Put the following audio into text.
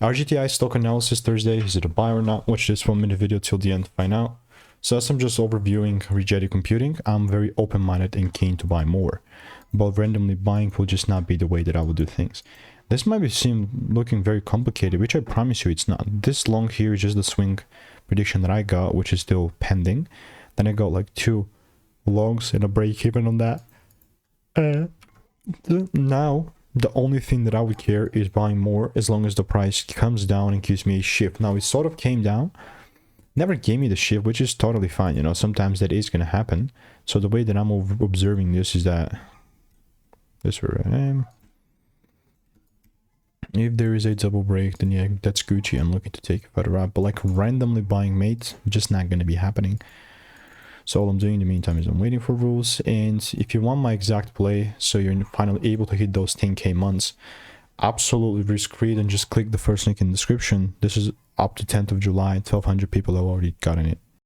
RGTI Stock Analysis Thursday. Is it a buy or not? Watch this 1-minute video till the end to find out. So as I'm just overviewing Rigetti Computing, I'm very open-minded and keen to buy more. But randomly buying will just not be the way that I will do things. This might seem looking very complicated, which I promise you it's not. This long here is just the swing prediction that I got, which is still pending. Then I got like 2 longs and a break even on that. Now the only thing that I would care is buying more as long as the price comes down and gives me a shift. Now it sort of came down, never gave me the shift, which is totally fine. You know, sometimes that is going to happen. So the way that I'm observing this is that this is where I am. If there is a double break, then yeah, that's Gucci. I'm looking to take it further up, but like randomly buying mates, just not going to be happening. So all I'm doing in the meantime is I'm waiting for rules. And if you want my exact play, so you're finally able to hit those 10k months, absolutely risk-free, and just click the first link in the description. This is up to 10th of July. 1,200 people have already gotten it.